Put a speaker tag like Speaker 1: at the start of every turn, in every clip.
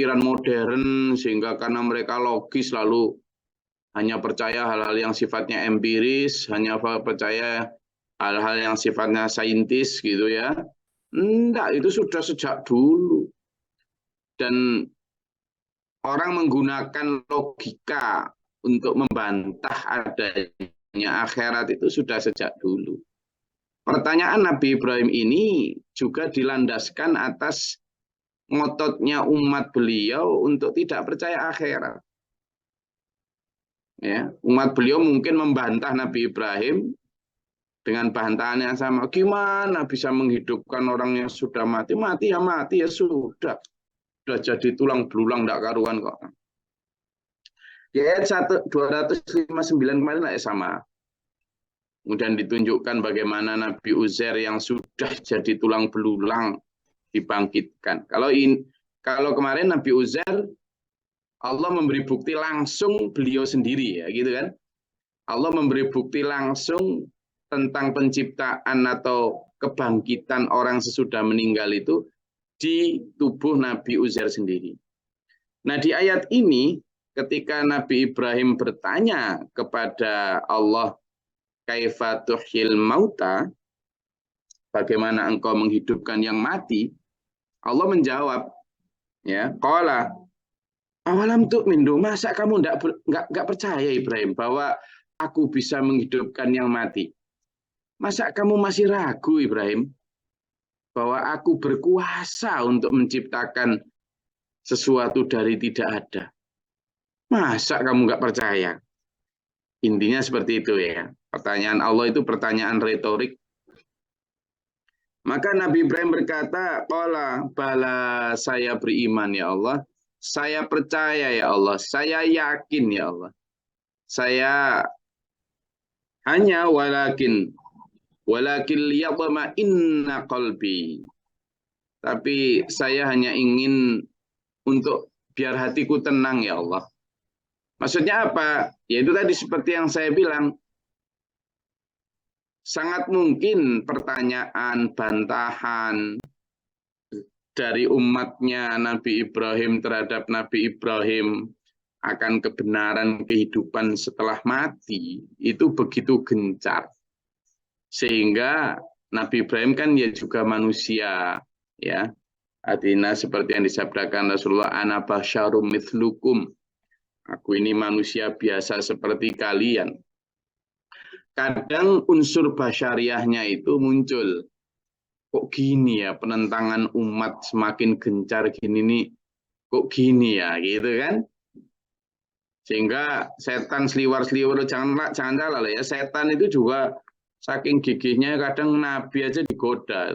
Speaker 1: pemikiran modern sehingga karena mereka logis lalu hanya percaya hal-hal yang sifatnya empiris, hanya percaya hal-hal yang sifatnya saintis gitu ya. Enggak, itu sudah sejak dulu. Dan orang menggunakan logika untuk membantah adanya akhirat itu sudah sejak dulu. Pertanyaan Nabi Ibrahim ini juga dilandaskan atas ngototnya umat beliau untuk tidak percaya akhirat. Ya, umat beliau mungkin membantah Nabi Ibrahim dengan bantahan yang sama. Gimana bisa menghidupkan orang yang sudah mati? Mati ya sudah. Sudah jadi tulang belulang tidak karuan kok. Di ayat 259 kemarin lah sama. Kemudian ditunjukkan bagaimana Nabi Uzair yang sudah jadi tulang belulang dibangkitkan. Kalau kemarin Nabi Uzair Allah memberi bukti langsung beliau sendiri ya gitu kan. Allah memberi bukti langsung tentang penciptaan atau kebangkitan orang sesudah meninggal itu di tubuh Nabi Uzair sendiri. Nah, di ayat ini ketika Nabi Ibrahim bertanya kepada Allah, kaifa tuhyil mauta, bagaimana engkau menghidupkan yang mati? Allah menjawab, ya, qala awalam tu'min, masa kamu enggak percaya Ibrahim bahwa aku bisa menghidupkan yang mati? Masa kamu masih ragu Ibrahim bahwa aku berkuasa untuk menciptakan sesuatu dari tidak ada? Masa kamu enggak percaya? Intinya seperti itu ya. Pertanyaan Allah itu pertanyaan retorik. Maka Nabi Ibrahim berkata, qala bala, saya beriman ya Allah. Saya percaya ya Allah, saya yakin ya Allah. Saya hanya walakin liyatma'inna qalbi. Tapi saya hanya ingin untuk biar hatiku tenang ya Allah. Maksudnya apa? Yaitu tadi seperti yang saya bilang. Sangat mungkin pertanyaan, bantahan dari umatnya Nabi Ibrahim terhadap Nabi Ibrahim akan kebenaran kehidupan setelah mati itu begitu gencar. Sehingga Nabi Ibrahim kan ya juga manusia, ya. Artinya seperti yang disabdakan Rasulullah, ana basyarum mithlukum. Aku ini manusia biasa seperti kalian. Kadang unsur basyariahnya itu muncul. Kok gini ya, penentangan umat semakin gencar gini nih, kok gini ya, gitu kan? Sehingga setan seliwar-seliwar, jangan salah ya, setan itu juga saking gigihnya kadang Nabi aja digoda.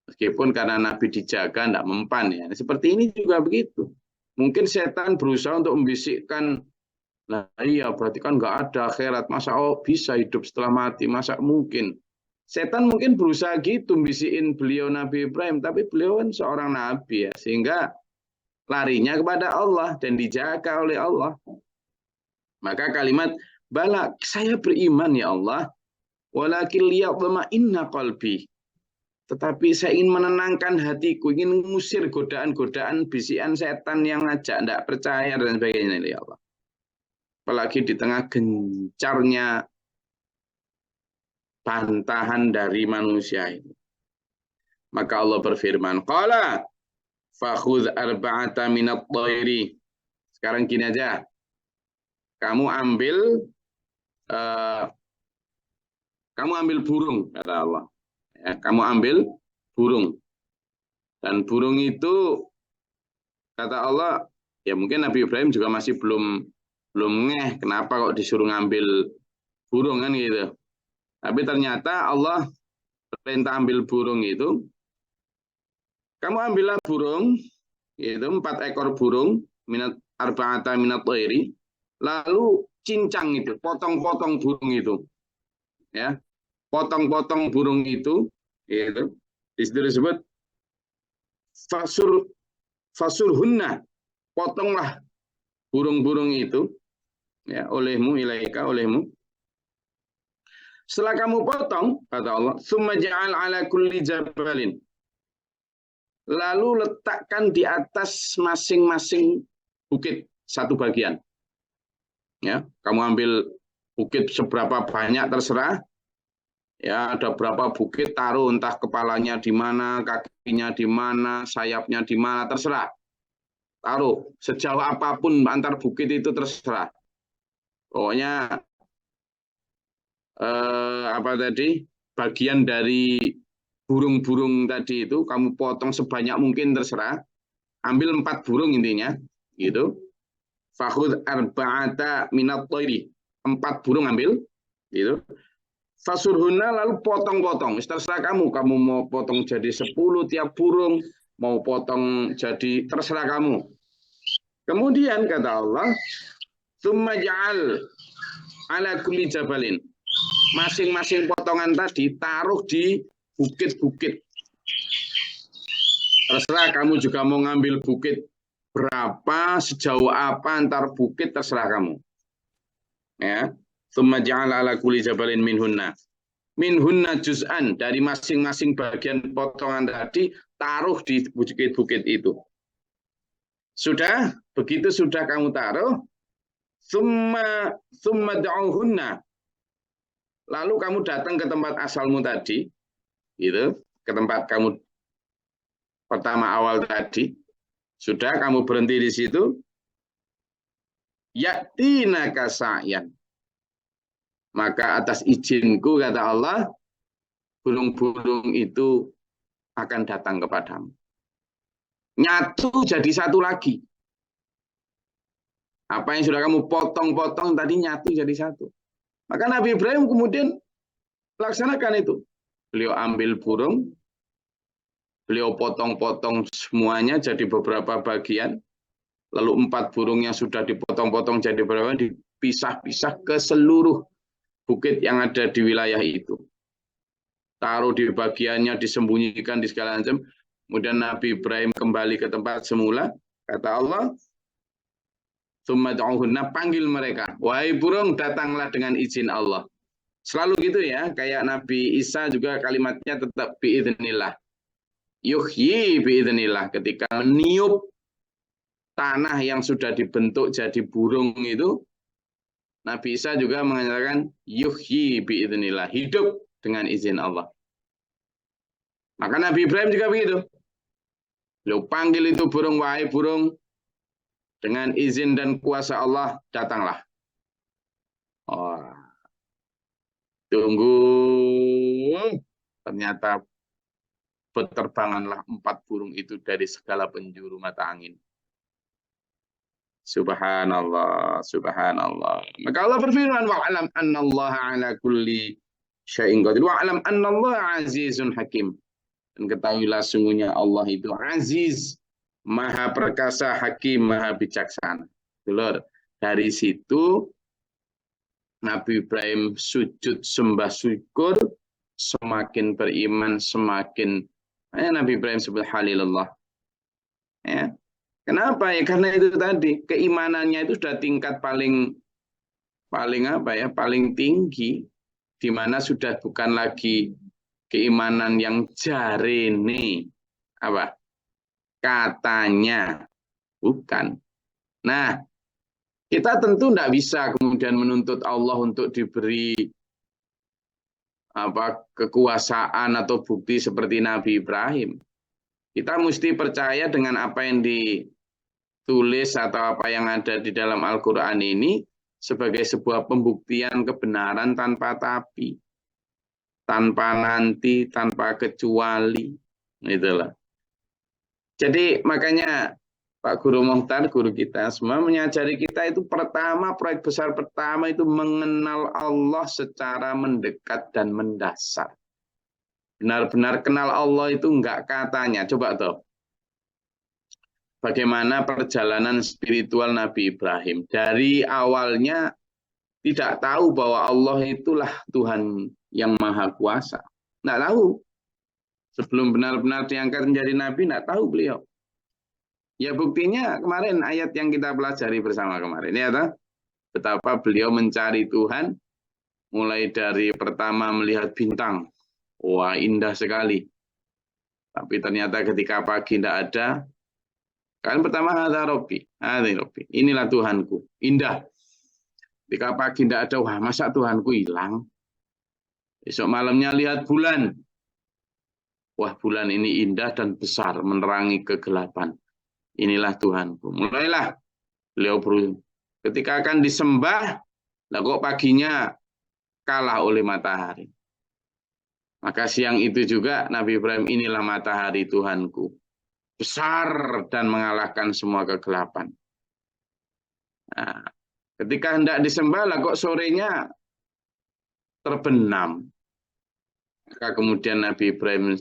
Speaker 1: Meskipun karena Nabi dijaga, tidak mempan ya. Seperti ini juga begitu. Mungkin setan berusaha untuk membisikkan, nah iya berarti kan nggak ada akhirat, masa bisa hidup setelah mati, masa mungkin. Setan mungkin berusaha gitu bisikin beliau Nabi Ibrahim, tapi beliau kan seorang nabi ya, sehingga larinya kepada Allah dan dijaga oleh Allah. Maka kalimat bala, saya beriman ya Allah, walakin liyatma'inna qalbi. Tetapi saya ingin menenangkan hatiku, ingin mengusir godaan-godaan bisikan setan yang ngajak tidak percaya dan sebagainya ya Allah. Apalagi di tengah gencarnya bantahan dari manusia ini. Maka Allah berfirman, qala fakhudh arba'ata minat thairi. Sekarang gini aja. Kamu ambil burung, kata Allah. Ya, kamu ambil burung. Dan burung itu kata Allah, ya mungkin Nabi Ibrahim juga masih belum ngeh kenapa kok disuruh ngambil burung kan gitu. Tapi ternyata Allah perintah ambil burung itu, kamu ambillah burung, itu 4 ekor burung, arba'ata minat thairi, lalu cincang itu, potong-potong burung itu, ya, potong-potong burung itu disebut fasurhunna, potonglah burung-burung itu, ya, olehmu ilaika, olehmu. Setelah kamu potong, kata Allah, tsumma ja'al ala kulli jabalin. lalu letakkan di atas masing-masing bukit satu bagian. Ya, kamu ambil bukit seberapa banyak terserah. Ya, ada berapa bukit, taruh entah kepalanya di mana, kakinya di mana, sayapnya di mana, terserah. Taruh sejauh apapun antar bukit itu terserah. Pokoknya apa tadi? Bagian dari burung-burung tadi itu kamu potong sebanyak mungkin terserah. Ambil 4 burung intinya, gitu. Fakhud arba'ata minat toiri. 4 burung ambil, gitu. Fasurhuna lalu potong-potong. Terserah kamu. Kamu mau potong jadi 10 tiap burung. Mau potong jadi terserah kamu. Kemudian kata Allah. Tsumma ja'al ala kulli jabalin. Masing-masing potongan tadi taruh di bukit-bukit. Terserah kamu juga mau ngambil bukit berapa, sejauh apa antar bukit terserah kamu. Ya. Tsumma ja'ala ala kulli jabalin minhunna. Minhunna juz'an, dari masing-masing bagian potongan tadi taruh di bukit-bukit itu. Sudah, begitu sudah kamu taruh, tsumma da'uhunna. Lalu kamu datang ke tempat asalmu tadi, gitu, ke tempat kamu pertama awal tadi. Sudah kamu berhenti di situ, yatinaka sa'yan. Maka atas izinku, kata Allah, burung-burung itu akan datang kepadamu. Nyatu jadi satu lagi. Apa yang sudah kamu potong-potong tadi nyatu jadi satu. Maka Nabi Ibrahim kemudian laksanakan itu. Beliau ambil burung, beliau potong-potong semuanya jadi beberapa bagian. Lalu 4 burungnya sudah dipotong-potong jadi beberapa, dipisah-pisah ke seluruh bukit yang ada di wilayah itu. Taruh di bagiannya, disembunyikan di segala macam. Kemudian Nabi Ibrahim kembali ke tempat semula. Kata Allah, tsumma da'uhunna, panggil mereka. Wahai burung, datanglah dengan izin Allah. Selalu gitu ya, kayak Nabi Isa juga kalimatnya tetap biidznillah. Yuhyi biidznillah. Ketika meniup tanah yang sudah dibentuk jadi burung itu, Nabi Isa juga mengatakan yuhyi biidznillah, hidup dengan izin Allah. Maka Nabi Ibrahim juga begitu. Beliau panggil itu burung, wahai burung, dengan izin dan kuasa Allah, datanglah. Oh, tunggu. Ternyata berterbanganlah 4 burung itu dari segala penjuru mata angin. Subhanallah, subhanallah. Maka Allah berfirman, wa'alam annallaha ala kulli syai'in qadir. Wa'alam annallaha azizun hakim. Dan ketahuilah sungguhnya Allah itu aziz, maha perkasa, hakim, maha bijaksana. Dulur, dari situ Nabi Ibrahim sujud sembah syukur, semakin beriman, semakin Nabi Ibrahim sebut halilullah. Ya. Kenapa ya? Karena itu tadi keimanannya itu sudah tingkat paling tinggi, di mana sudah bukan lagi keimanan yang jarene katanya, bukan. Nah, kita tentu tidak bisa kemudian menuntut Allah untuk diberi kekuasaan atau bukti seperti Nabi Ibrahim. Kita mesti percaya dengan apa yang ditulis atau apa yang ada di dalam Al-Quran ini sebagai sebuah pembuktian kebenaran tanpa tapi, tanpa nanti, tanpa kecuali. Itulah. Jadi makanya Pak Guru Mohtar, guru kita semua mengajari kita itu pertama, proyek besar pertama itu mengenal Allah secara mendekat dan mendasar. Benar-benar kenal Allah itu enggak katanya. Coba tuh. Bagaimana perjalanan spiritual Nabi Ibrahim. Dari awalnya tidak tahu bahwa Allah itulah Tuhan yang Maha Kuasa. Enggak tahu. Sebelum benar-benar diangkat menjadi Nabi, enggak tahu beliau. Ya buktinya kemarin ayat yang kita pelajari bersama kemarin. Ya, toh? Betapa beliau mencari Tuhan. Mulai dari pertama melihat bintang. Wah, indah sekali. Tapi ternyata ketika pagi tidak ada, kan pertama ada Robi, inilah Tuhanku, indah. Ketika pagi tidak ada, wah masa Tuhanku hilang. Besok malamnya lihat bulan, wah bulan ini indah dan besar, menerangi kegelapan. Inilah Tuhanku. Mulailah beliau ketika akan disembah, lah kok paginya kalah oleh matahari. Maka siang itu juga Nabi Ibrahim, inilah matahari Tuhanku. Besar dan mengalahkan semua kegelapan. Nah, ketika hendak disembah, lah kok sorenya terbenam. Maka kemudian Nabi Ibrahim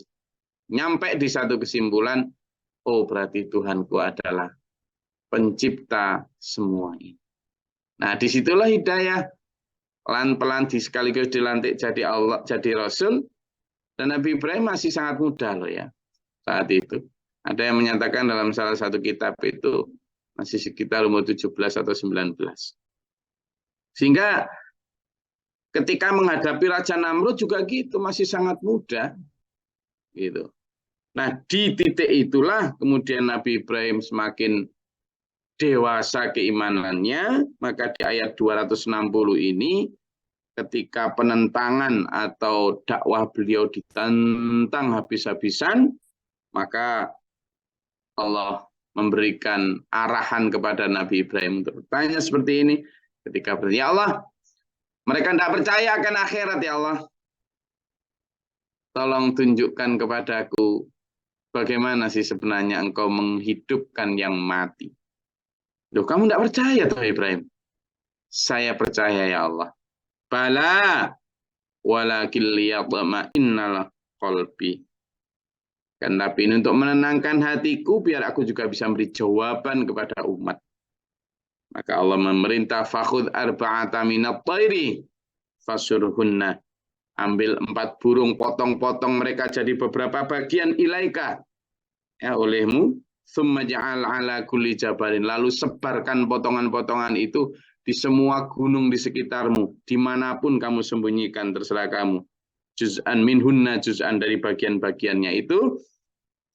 Speaker 1: nyampe di satu kesimpulan, oh berarti Tuhanku adalah pencipta semua ini. Nah disitulah hidayah. Pelan-pelan sekaligus dilantik jadi Allah, jadi Rasul. Dan Nabi Ibrahim masih sangat muda loh ya saat itu. Ada yang menyatakan dalam salah satu kitab itu masih sekitar umur 17 atau 19. Sehingga ketika menghadapi Raja Namrud juga gitu, masih sangat muda. Gitu. Nah di titik itulah kemudian Nabi Ibrahim semakin dewasa keimanannya, maka di ayat 260 ini ketika penentangan atau dakwah beliau ditentang habis-habisan, maka Allah memberikan arahan kepada Nabi Ibrahim untuk bertanya seperti ini. Ketika bertanya, ya Allah, mereka tidak percaya akan akhirat ya Allah. Tolong tunjukkan kepadaku bagaimana sih sebenarnya engkau menghidupkan yang mati. Loh, kamu tidak percaya tuh Ibrahim? Saya percaya ya Allah. Bala walakin liyatma'innal qalbi. Kan tapi ini untuk menenangkan hatiku biar aku juga bisa memberi jawaban kepada umat. Maka Allah memerintah fakhudh arba'ata minat thairi fasurhunna. Ambil 4 burung, potong-potong mereka jadi beberapa bagian ilaika ya olehmu. Tsumma ja'al ala kulli jabalin, lalu sebarkan potongan-potongan itu di semua gunung di sekitarmu, dimanapun kamu sembunyikan terserah kamu. Juz'an minhunna, juz'an dari bagian-bagiannya itu.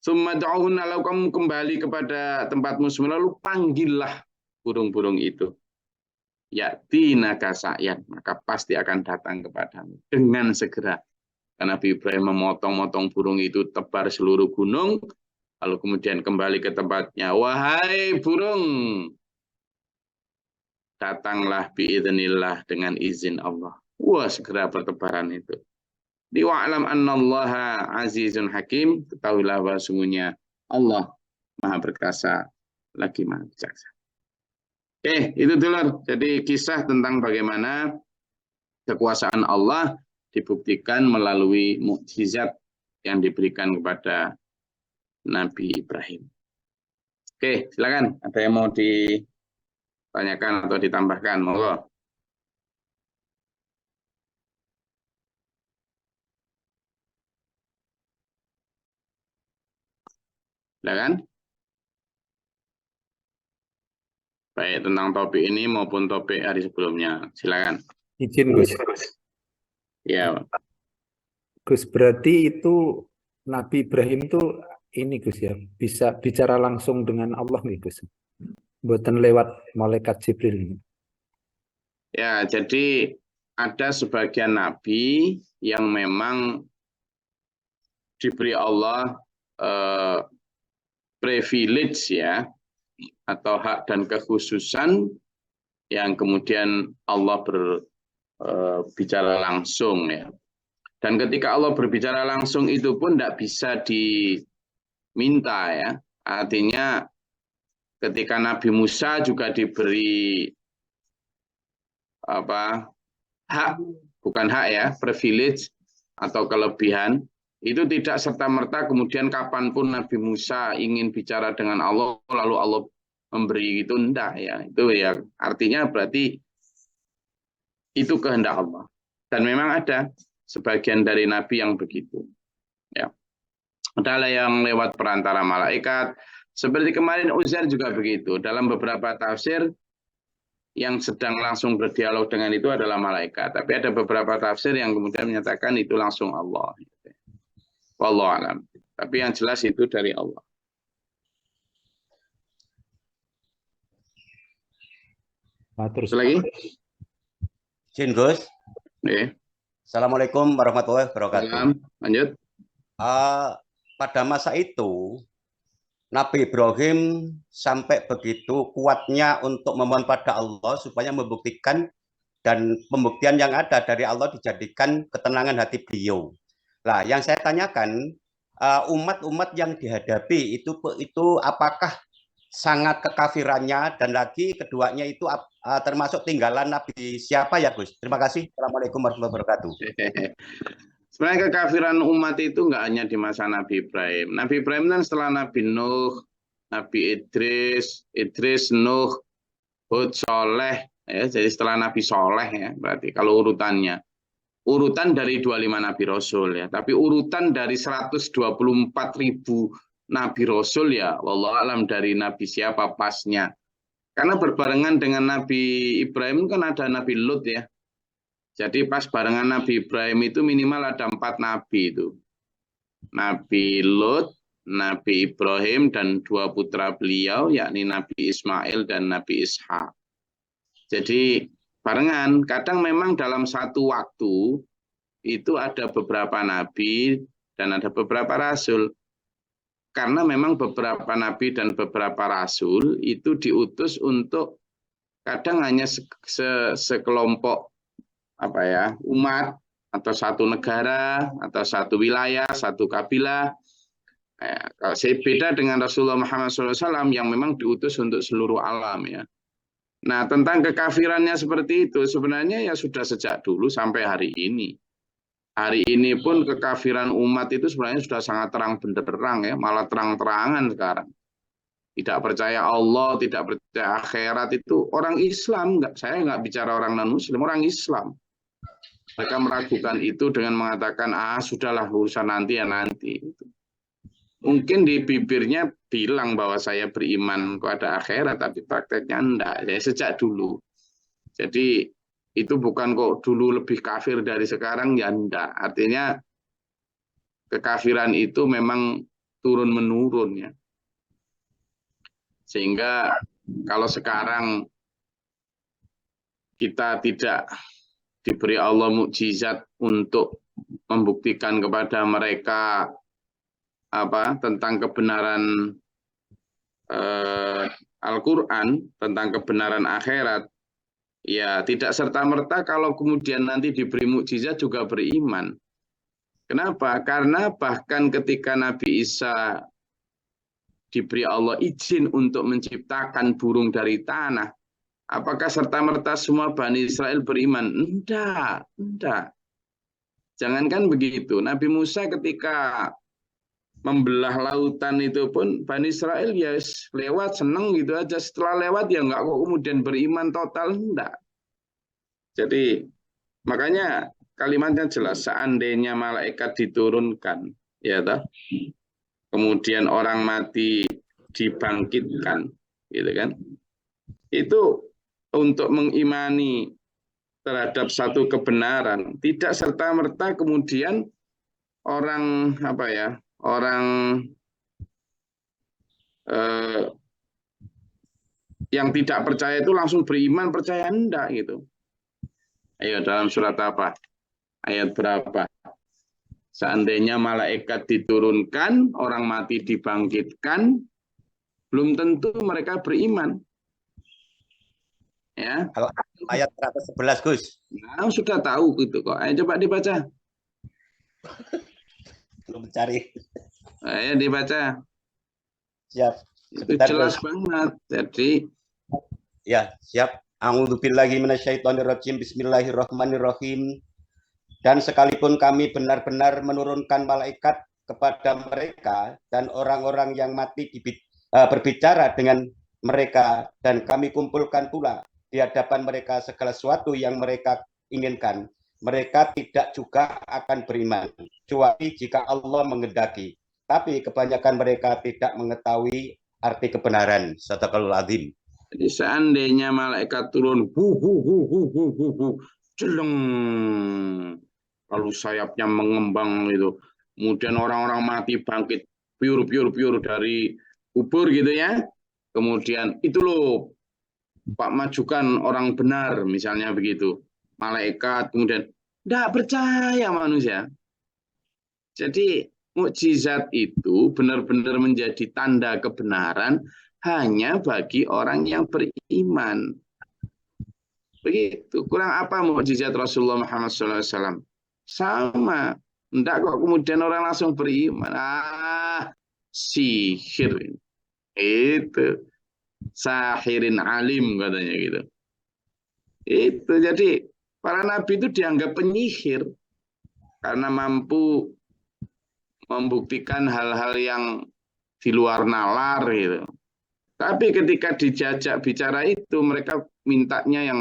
Speaker 1: Tsumma da'uhunna, lalu kamu kembali kepada tempatmu semula, lalu panggillah burung-burung itu. Ya'tina kasa'yan, maka pasti akan datang kepadamu dengan segera. Karena Nabi Ibrahim memotong-motong burung itu tebar seluruh gunung, lalu kemudian kembali ke tempatnya. Wahai burung, datanglah biidznillah dengan izin Allah. Wah, segera bertebaran itu. Di wa'lam annallaha azizun hakim, ketahuilah bahwa sungguhnya Allah Maha Perkasa lagi Maha Bijaksana. Oke, itu dulu. Jadi kisah tentang bagaimana kekuasaan Allah dibuktikan melalui mukjizat yang diberikan kepada Nabi Ibrahim. Oke, silakan. Ada yang mau ditanyakan atau ditambahkan? Monggo. Silakan. Baik tentang topik ini maupun topik hari sebelumnya. Silakan.
Speaker 2: Izin Gus.
Speaker 1: Ya.
Speaker 2: Gus, berarti itu Nabi Ibrahim itu ini Gus ya, bisa bicara langsung dengan Allah nih Gus. Buatan lewat malaikat Jibril.
Speaker 1: Ya, jadi ada sebagian nabi yang memang diberi Allah privilege ya, atau hak dan kekhususan yang kemudian Allah berbicara langsung ya. Dan ketika Allah berbicara langsung itu pun tidak bisa diminta ya. Artinya ketika Nabi Musa juga diberi hak, bukan hak ya, privilege atau kelebihan, itu tidak serta-merta kemudian kapanpun Nabi Musa ingin bicara dengan Allah lalu Allah memberi itu, enggak ya. Itu ya artinya berarti itu kehendak Allah. Dan memang ada sebagian dari nabi yang begitu. Ya. Ada yang lewat perantara malaikat. Seperti kemarin Uzair juga begitu. Dalam beberapa tafsir yang sedang langsung berdialog dengan itu adalah malaikat. Tapi ada beberapa tafsir yang kemudian menyatakan itu langsung Allah. Wallahu a'lam. Tapi yang jelas itu dari Allah.
Speaker 2: Nah, terus
Speaker 1: Lagi?
Speaker 3: Jin Gus. Assalamualaikum warahmatullahi wabarakatuh.
Speaker 1: Lanjut.
Speaker 3: Pada masa itu Nabi Ibrahim sampai begitu kuatnya untuk memohon pada Allah supaya membuktikan, dan pembuktian yang ada dari Allah dijadikan ketenangan hati beliau. Nah, yang saya tanyakan, umat-umat yang dihadapi itu apakah sangat kekafirannya, dan lagi keduanya itu termasuk tinggalan Nabi siapa ya Gus? Terima kasih. Assalamualaikum warahmatullahi wabarakatuh.
Speaker 1: Sebenarnya kekafiran umat itu nggak hanya di masa Nabi Ibrahim. Nabi Ibrahim kan setelah Nabi Nuh, Nabi Idris, Nuh, Hud, Soleh. Ya, jadi setelah Nabi Soleh ya, berarti kalau urutannya. Urutan dari 25 Nabi Rasul ya. Tapi urutan dari 124.000 Nabi Rasul ya, wallahu alam dari Nabi siapa pasnya. Karena berbarengan dengan Nabi Ibrahim kan ada Nabi Lut ya. Jadi pas barengan Nabi Ibrahim itu minimal ada 4 Nabi itu. Nabi Lut, Nabi Ibrahim, dan 2 putra beliau, yakni Nabi Ismail dan Nabi Ishak. Jadi barengan, kadang memang dalam satu waktu itu ada beberapa Nabi dan ada beberapa Rasul. Karena memang beberapa Nabi dan beberapa Rasul itu diutus untuk kadang hanya sekelompok umat atau satu negara atau satu wilayah, satu kabilah. Saya beda dengan Rasulullah Muhammad SAW yang memang diutus untuk seluruh alam ya. Nah, tentang kekafirannya seperti itu sebenarnya ya sudah sejak dulu sampai hari ini. Hari ini pun kekafiran umat itu sebenarnya sudah sangat terang benderang ya, malah terang-terangan sekarang. Tidak percaya Allah, tidak percaya akhirat itu orang Islam, saya nggak bicara orang non-Muslim, orang Islam. Mereka meragukan itu dengan mengatakan, sudahlah urusan nanti ya nanti. Mungkin di bibirnya bilang bahwa saya beriman kepada akhirat, tapi prakteknya enggak. Saya sejak dulu. Jadi itu bukan kok dulu lebih kafir dari sekarang, ya enggak. Artinya kekafiran itu memang turun-menurun ya. Sehingga kalau sekarang kita tidak diberi Allah mukjizat untuk membuktikan kepada mereka tentang kebenaran Al-Quran, tentang kebenaran akhirat, ya tidak serta-merta kalau kemudian nanti diberi mukjizat juga beriman. Kenapa? Karena bahkan ketika Nabi Isa diberi Allah izin untuk menciptakan burung dari tanah, apakah serta-merta semua Bani Israel beriman? Enggak. Jangankan begitu, Nabi Musa ketika membelah lautan itu pun Bani Israel ya lewat seneng gitu aja, setelah lewat ya enggak kok kemudian beriman total, enggak. Jadi makanya kalimatnya jelas, seandainya malaikat diturunkan ya toh, kemudian orang mati dibangkitkan gitu kan, itu untuk mengimani terhadap satu kebenaran, tidak serta-merta kemudian orang orang yang tidak percaya itu langsung beriman, percaya enggak gitu. Ayo dalam surat apa? Ayat berapa? Seandainya malaikat diturunkan, orang mati dibangkitkan, belum tentu mereka beriman. Ya.
Speaker 3: Kalau ayat 111 Gus.
Speaker 1: Nah, sudah tahu gitu kok. Ayo coba dibaca.
Speaker 3: Belum mencari.
Speaker 1: Ayo dibaca.
Speaker 3: Siap.
Speaker 1: Itu jelas banget. Jadi
Speaker 3: ya, siap. A'udzubillahi minasyaitonirrajim. Bismillahirrahmanirrahim. Dan sekalipun kami benar-benar menurunkan malaikat kepada mereka dan orang-orang yang mati berbicara dengan mereka, dan kami kumpulkan pula di hadapan mereka segala sesuatu yang mereka inginkan, mereka tidak juga akan beriman kecuali jika Allah menghendaki. Tapi kebanyakan mereka tidak mengetahui arti kebenaran. Sadaqallahul azim.
Speaker 1: Jadi seandainya malaikat turun, jeleng, lalu sayapnya mengembang itu, kemudian orang-orang mati bangkit pure dari kubur gitu ya. Kemudian itu loh Pak majukan orang benar misalnya begitu. Malaikat kemudian tidak percaya manusia. Jadi mukjizat itu benar-benar menjadi tanda kebenaran hanya bagi orang yang beriman. Begitu. Kurang apa mukjizat Rasulullah Muhammad SAW? Sama. Enggak kok kemudian orang langsung beriman. Sihir. Itu. Sahirin alim katanya gitu. Itu. Jadi para nabi itu dianggap penyihir. Karena mampu membuktikan hal-hal yang di luar nalar gitu. Tapi ketika dijajak bicara itu mereka mintanya yang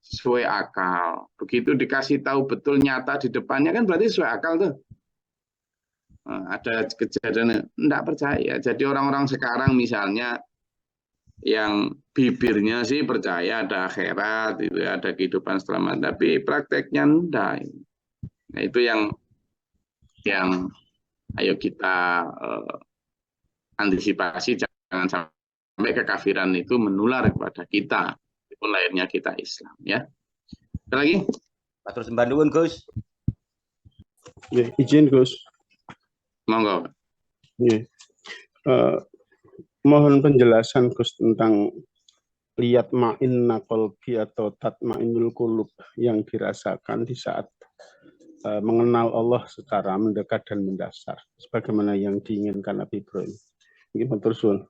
Speaker 1: sesuai akal. Begitu dikasih tahu betul nyata di depannya kan berarti sesuai akal tuh. Nah, ada kejadian enggak percaya. Jadi orang-orang sekarang misalnya yang bibirnya sih percaya ada akhirat, itu ada kehidupan setelah mati, tapi prakteknya enggak. Nah, itu yang ayo kita antisipasi jangan sampai kekafiran itu menular kepada kita meskipun lahirnya kita Islam ya. Ada lagi?
Speaker 3: Matur sembah nuwun Gus.
Speaker 4: Ya, izin Gus.
Speaker 1: Monggo.
Speaker 4: Ya. Mohon penjelasan Gus tentang lihat ma'inna qalbi atau tatma'innul qulub yang dirasakan di saat mengenal Allah secara mendekat dan mendasar sebagaimana yang diinginkan Nabi Ibrahim. Ini matur suwun.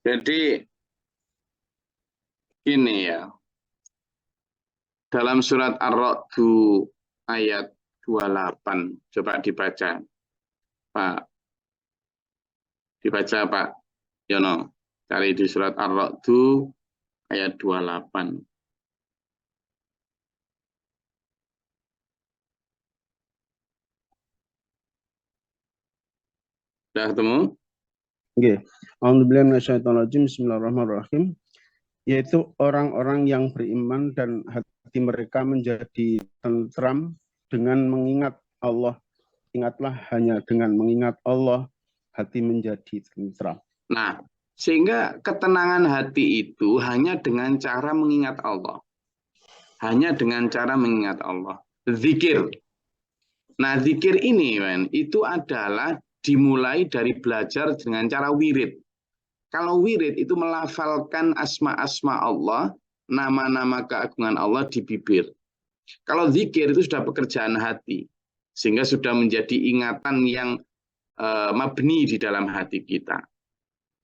Speaker 1: Jadi ini ya. Dalam surat Ar-Ra'd ayat 28 coba dibaca. Pak. Dibaca Pak Yono. Cari di surat Ar-Ra'd ayat 28. Sudah ketemu?
Speaker 4: Nggih. Alhamdulillah minasyaitonirrajim. Bismillahirrahmanirrahim. Yaitu orang-orang yang beriman dan hati mereka menjadi tentram dengan mengingat Allah. Ingatlah hanya dengan mengingat Allah hati menjadi tentram.
Speaker 1: Nah, sehingga ketenangan hati itu hanya dengan cara mengingat Allah. Hanya dengan cara mengingat Allah. Zikir. Nah, zikir ini itu adalah dimulai dari belajar dengan cara wirid. Kalau wirid itu melafalkan asma-asma Allah, nama-nama keagungan Allah di bibir. Kalau zikir itu sudah pekerjaan hati, sehingga sudah menjadi ingatan yang mabni di dalam hati kita.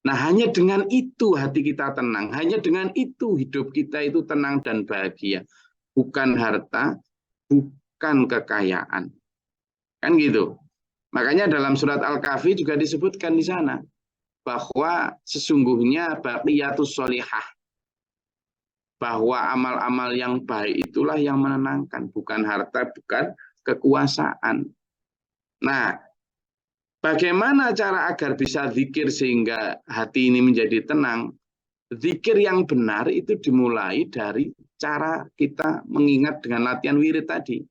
Speaker 1: Nah, hanya dengan itu hati kita tenang, hanya dengan itu hidup kita itu tenang dan bahagia. Bukan harta, bukan kekayaan. Kan gitu. Makanya dalam surat Al-Kahfi juga disebutkan di sana bahwa sesungguhnya baqiyatus sholihah, bahwa amal-amal yang baik itulah yang menenangkan, bukan harta, bukan kekuasaan. Nah, bagaimana cara agar bisa zikir sehingga hati ini menjadi tenang? Zikir yang benar itu dimulai dari cara kita mengingat dengan latihan wirid tadi.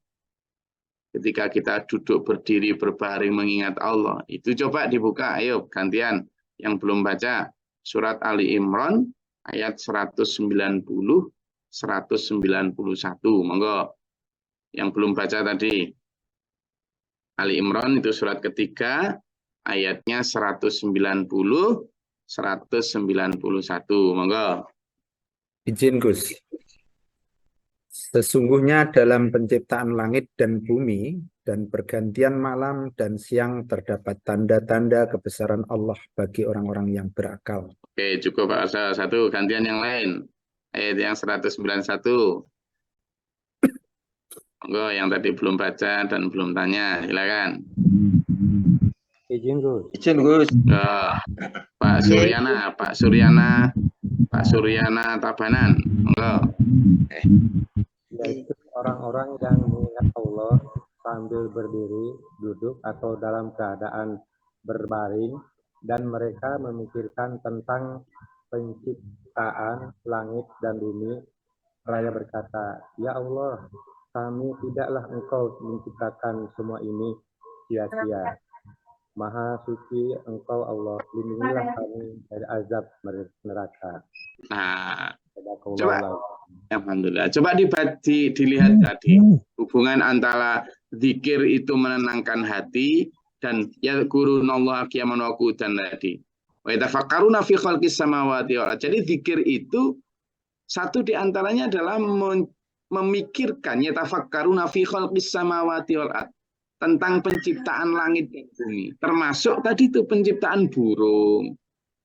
Speaker 1: Ketika kita duduk berdiri berbaring mengingat Allah, itu coba dibuka, ayo gantian yang belum baca surat Ali Imran ayat 190 191. Monggo. Yang belum baca tadi Ali Imran itu surat ketiga ayatnya 190 191. Monggo.
Speaker 2: Izin Gus. Sesungguhnya dalam penciptaan langit dan bumi dan pergantian malam dan siang terdapat tanda-tanda kebesaran Allah bagi orang-orang yang berakal.
Speaker 1: Oke, cukup Pak Arsa. Satu, gantian yang lain. Ayat yang 191. Monggo yang tadi belum baca dan belum tanya, silakan.
Speaker 5: Izin Gus.
Speaker 3: Izin Gus.
Speaker 1: Pak Suryana Tabanan. Monggo.
Speaker 5: Yaitu orang-orang yang mengingat Allah sambil berdiri, duduk, atau dalam keadaan berbaring, dan mereka memikirkan tentang penciptaan langit dan bumi. Seraya berkata, Ya Allah, kami tidaklah Engkau menciptakan semua ini, sia-sia. Maha suci Engkau Allah, lindungilah kami dari azab neraka.
Speaker 1: Nah,
Speaker 5: Sadaqallahu
Speaker 1: coba
Speaker 5: alazim.
Speaker 1: alhamdulillah. Coba dilihat tadi hubungan antara zikir itu menenangkan hati dan yadhkurunallaha qiyaman wa qu'udan tadi. Wa yatafakkaruna fi khalqis samawati wal ardh. Jadi zikir itu satu di antaranya adalah memikirkan yatafakkaruna fi khalqis samawati wal ardh, tentang penciptaan langit dan bumi. Termasuk tadi itu penciptaan burung,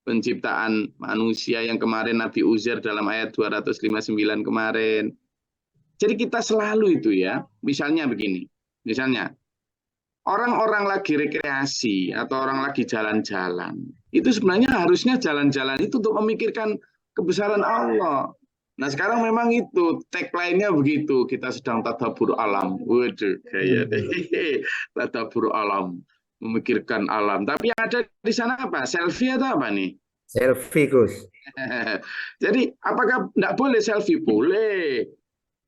Speaker 1: penciptaan manusia yang kemarin Nabi Uzair dalam ayat 259 kemarin. Jadi kita selalu itu ya, misalnya begini, misalnya orang-orang lagi rekreasi atau orang lagi jalan-jalan, itu sebenarnya harusnya jalan-jalan itu untuk memikirkan kebesaran Allah. Nah sekarang memang itu tagline-nya begitu, kita sedang tadabbur alam. Waduh, kayak tadabbur alam, memikirkan alam. Tapi yang ada di sana apa? Selfie atau apa nih?
Speaker 2: Selfie, Gus.
Speaker 1: Jadi apakah tidak boleh selfie? Boleh.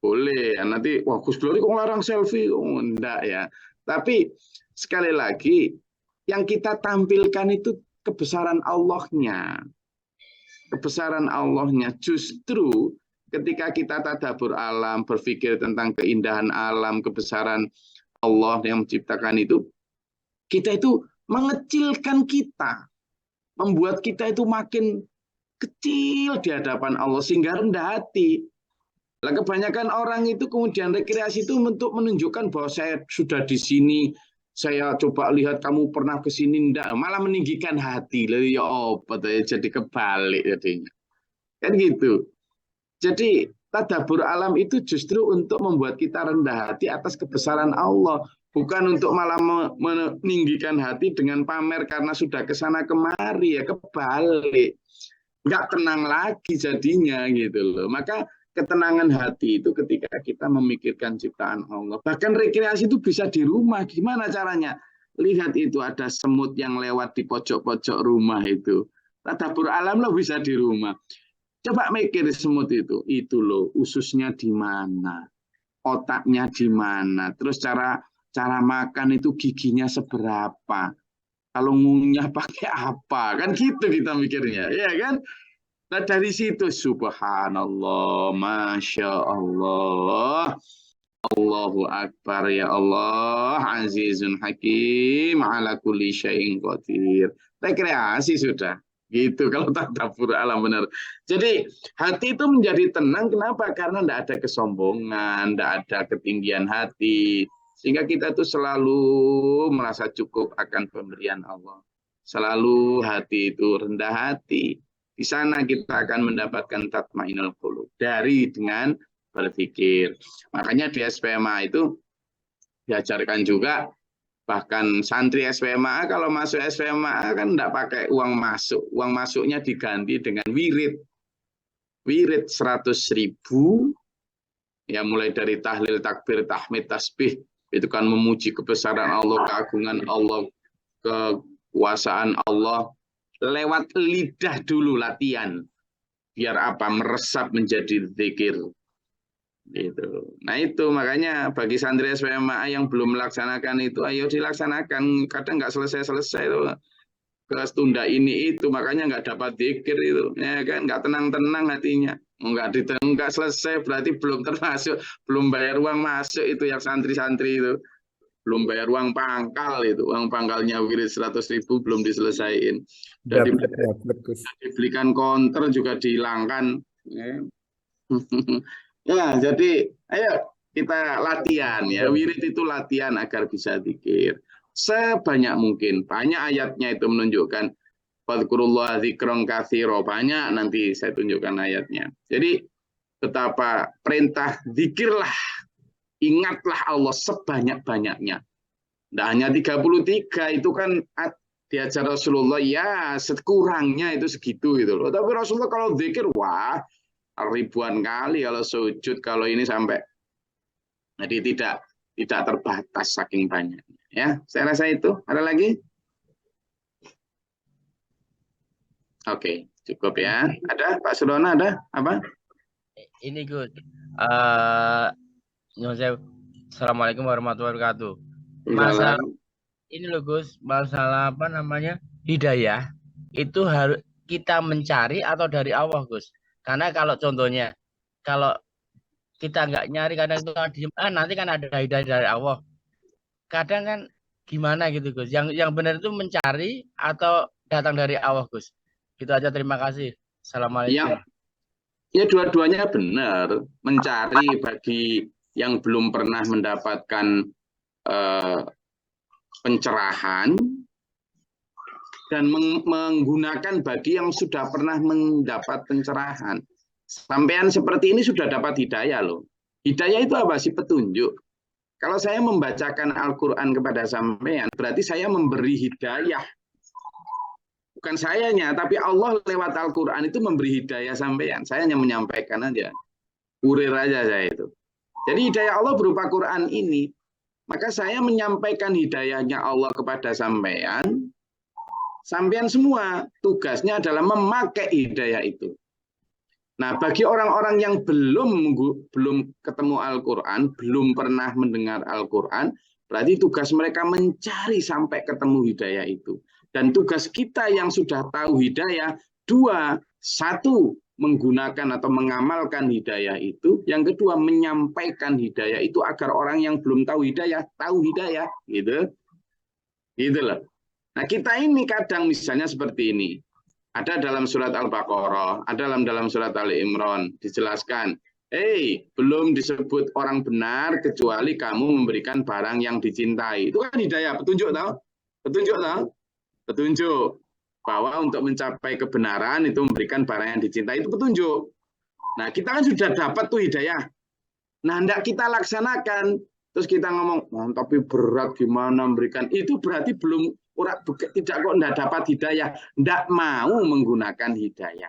Speaker 1: Boleh. Nanti, wah Gus Glory kok larang selfie? Oh, enggak ya. Tapi sekali lagi, yang kita tampilkan itu kebesaran Allahnya. Kebesaran Allahnya justru ketika kita tadabbur alam, berpikir tentang keindahan alam, kebesaran Allah yang menciptakan itu, kita itu mengecilkan kita, membuat kita itu makin kecil di hadapan Allah sehingga rendah hati. Nah, kebanyakan orang itu kemudian rekreasi itu untuk menunjukkan bahwa saya sudah di sini, saya coba lihat kamu pernah ke sini, enggak, malah meninggikan hati. Ya apa jadi kebalik jadinya. Kan gitu. Jadi tadabbur alam itu justru untuk membuat kita rendah hati atas kebesaran Allah, bukan untuk malah meninggikan hati dengan pamer karena sudah ke sana kemari, ya kebalik. Enggak tenang lagi jadinya gitu loh. Maka ketenangan hati itu ketika kita memikirkan ciptaan Allah. Bahkan rekreasi itu bisa di rumah. Gimana caranya? Lihat itu ada semut yang lewat di pojok-pojok rumah itu. Tadabbur alam lo bisa di rumah. Coba mikir semut itu. Itu loh, ususnya di mana? Otaknya di mana? Terus cara makan itu giginya seberapa? Kalau ngunyah pakai apa? Kan gitu kita mikirnya. Ya kan? Nah dari situ subhanallah, masya Allah, Allahu Akbar, ya Allah, azizun hakim, ala kulli syai'in qadir. Rekreasi sudah, gitu kalau tadabbur alam benar. Jadi hati itu menjadi tenang, kenapa? Karena tidak ada kesombongan, tidak ada ketinggian hati, sehingga kita itu selalu merasa cukup akan pemberian Allah. Selalu hati itu rendah hati. Di sana kita akan mendapatkan tatmainul qulub dengan berpikir. Makanya di SPMA itu diajarkan juga, bahkan santri SPMA kalau masuk SPMA kan tidak pakai uang masuk. Uang masuknya diganti dengan wirid. Wirid 100.000, ya mulai dari tahlil, takbir, tahmid, tasbih. Itu kan memuji kebesaran Allah, keagungan Allah, kekuasaan Allah. Lewat lidah dulu latihan, biar apa? Meresap menjadi zikir. Gitu. Nah itu makanya bagi santri SPMA yang belum melaksanakan itu, ayo dilaksanakan. Kadang nggak selesai itu, ketunda ini itu, makanya nggak dapat zikir itu, ya kan? Nggak tenang-tenang hatinya. Nggak selesai berarti belum termasuk, belum bayar uang masuk itu yang santri-santri itu. Belum bayar uang pangkal itu, uang pangkalnya wirid 100.000 belum diselesaikan. Jadi dibelikan konter juga dihilangkan. Ya, jadi ayo kita latihan ya. Wirid itu latihan agar bisa zikir sebanyak mungkin. Banyak ayatnya itu menunjukkan fadhkurullah dzikron katsira. Banyak, nanti saya tunjukkan ayatnya. Jadi betapa perintah zikirlah, ingatlah Allah sebanyak-banyaknya. Nah, hanya 33 itu kan diajar Rasulullah, ya sekurangnya itu segitu gitu loh. Tapi Rasulullah kalau zikir, wah ribuan kali kalau sujud, kalau ini sampai. Jadi tidak terbatas saking banyaknya. Ya, saya rasa itu. Ada lagi? Oke, cukup ya. Ada Pak Sudona, ada apa?
Speaker 6: Ini Gus. Assalamualaikum warahmatullahi wabarakatuh. ini loh Gus, masalah apa namanya hidayah itu harus kita mencari atau dari Allah Gus. Karena kalau contohnya kalau kita nggak nyari kadang itu diem, nanti kan ada hidayah dari Allah. Kadang kan gimana gitu Gus. Yang benar itu mencari atau datang dari Allah Gus. Gitu aja, terima kasih. Assalamualaikum.
Speaker 1: Ya dua-duanya benar. Mencari bagi yang belum pernah mendapatkan pencerahan dan menggunakan bagi yang sudah pernah mendapat pencerahan. Sampean seperti ini sudah dapat hidayah loh. Hidayah itu apa sih? Petunjuk. Kalau saya membacakan Al-Quran kepada sampean, berarti saya memberi hidayah. Bukan sayanya, tapi Allah lewat Al-Quran itu memberi hidayah sampean. Saya hanya menyampaikan aja. Kurir aja saya itu. Jadi hidayah Allah berupa Quran ini. Maka saya menyampaikan hidayahnya Allah kepada sampean. Sampean semua tugasnya adalah memakai hidayah itu. Nah, bagi orang-orang yang belum ketemu Al-Quran, belum pernah mendengar Al-Quran, berarti tugas mereka mencari sampai ketemu hidayah itu. Dan tugas kita yang sudah tahu hidayah, dua, satu, menggunakan atau mengamalkan hidayah itu. Yang kedua, menyampaikan hidayah itu agar orang yang belum tahu hidayah, gitu. Gitu loh. Nah, kita ini kadang misalnya seperti ini. Ada dalam surat Al-Baqarah, ada dalam surat Ali Imran, dijelaskan, belum disebut orang benar kecuali kamu memberikan barang yang dicintai. Itu kan hidayah, petunjuk tahu? Petunjuk bahwa untuk mencapai kebenaran itu memberikan barang yang dicintai, itu petunjuk. Nah, kita kan sudah dapat tuh hidayah. Nah, hendak kita laksanakan, terus kita ngomong, tapi berat gimana memberikan, itu berarti tidak kok enggak dapat hidayah, enggak mau menggunakan hidayah.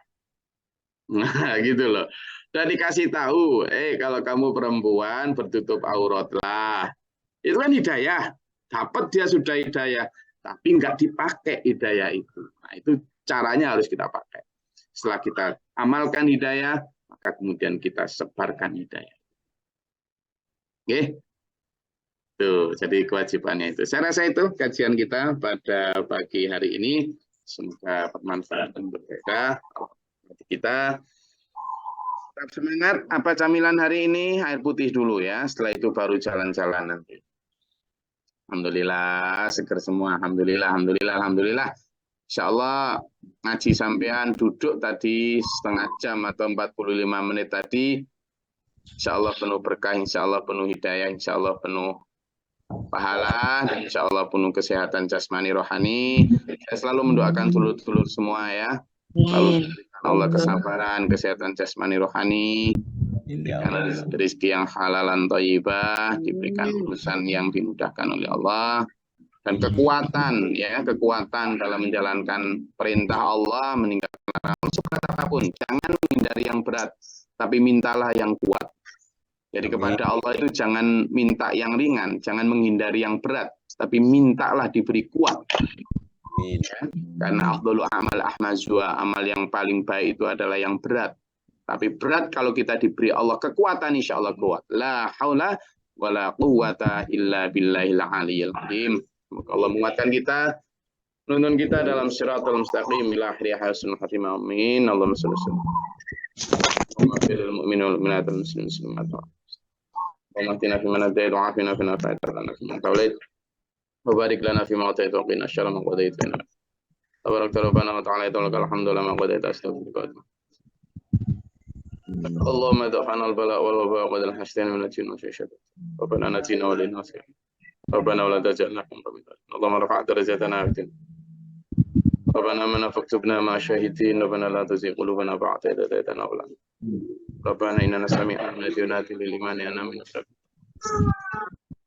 Speaker 1: Nah, gitu loh. Udah dikasih tahu, kalau kamu perempuan bertutup aurat lah. Itu kan hidayah. Dapat dia sudah hidayah, tapi enggak dipakai hidayah itu. Nah, itu caranya harus kita pakai. Setelah kita amalkan hidayah, maka kemudian kita sebarkan hidayah. Oke. Tuh, jadi kewajibannya itu. Saya rasa itu kajian kita pada pagi hari ini. Semoga bermanfaat dan berfaedah bagi kita. Tetap semangat. Apa camilan hari ini? Air putih dulu ya. Setelah itu baru jalan-jalan nanti. Alhamdulillah, seger semua. Alhamdulillah. Insya Allah ngaji sampean duduk tadi setengah jam atau 45 menit tadi. Insya Allah penuh berkah, insya Allah penuh hidayah, insya Allah penuh pahala, dan insya Allah penuh kesehatan jasmani rohani. Saya selalu mendoakan dulur-dulur semua ya. Lalu Allah kesabaran, kesehatan jasmani rohani, diberikan rezeki yang halalan thayyibah, diberikan urusan yang dimudahkan oleh Allah, dan kekuatan dalam menjalankan perintah Allah, meninggalkan larangan seberat apapun. Jangan menghindari yang berat, tapi mintalah yang kuat. Jadi kepada Allah itu jangan minta yang ringan, jangan menghindari yang berat, tapi mintalah diberi kuat. Ya, karena afdhalul amal ahmazwa, amal yang paling baik itu adalah yang berat. Tapi berat kalau kita diberi Allah kekuatan, insya Allah kuat. La haula wa la quwata illa billahil aliyyil azim. Semoga Allah menguatkan kita, menuntun kita dalam siratal mustaqim ila akhir hasanul khatimah. Amin. Allahumma shalli alaihi wasallam. ومهدنا فيمن هديت وعافنا فيما عافيت وتولنا فيمن توليت وبارك لنا فيما اعطيت وقنا شر ما قضيت فينا تبارك ربنا وتعالى ولك الحمد لما قضيت استغفرك اللهم ادفعنا البلاء والوباء وقد الحسين من الجن والشيطان ربنا نجينا وللناس ربنا ولا تجعلنا اللهم رفع درجاتنا وتنا ربنا من فاكتبنا مع الشاهدين ربنا لا تزغ قلوبنا بعد إذ هديتنا وهب لنا ربنا إننا سمعنا مناديا ينادي للإيمان أن آمنوا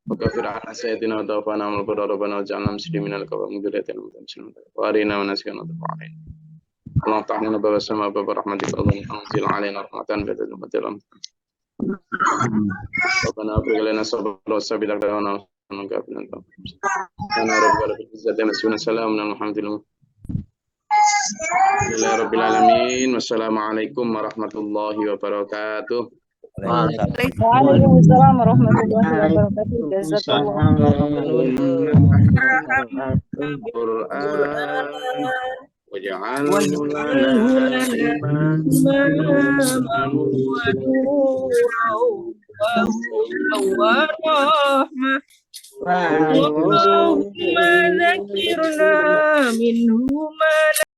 Speaker 1: وكفر عنا سيئاتنا وتوفنا مع الأبرار ربنا واجعلنا مسلمين لك ومن ذريتنا مسلمين لك وأرنا مناسكنا وتب علينا اللهم افتح لنا باب السماء باب رحمتك اللهم انزل علينا رحمة بدل ربنا أفرغ لنا صبرا وثبت أقدامنا ونكافئنا أنا رب العزة مسؤول السلام من الحمد لله Alhamdulillahirabbil alamin. Wassalamualaikum warahmatullahi wabarakatuh.
Speaker 7: Waalaikumsalam warahmatullahi wabarakatuh. Jazakallah.
Speaker 1: Waj'alhu lana imaman wa rahmah. Allahumma dzakirna minhu ma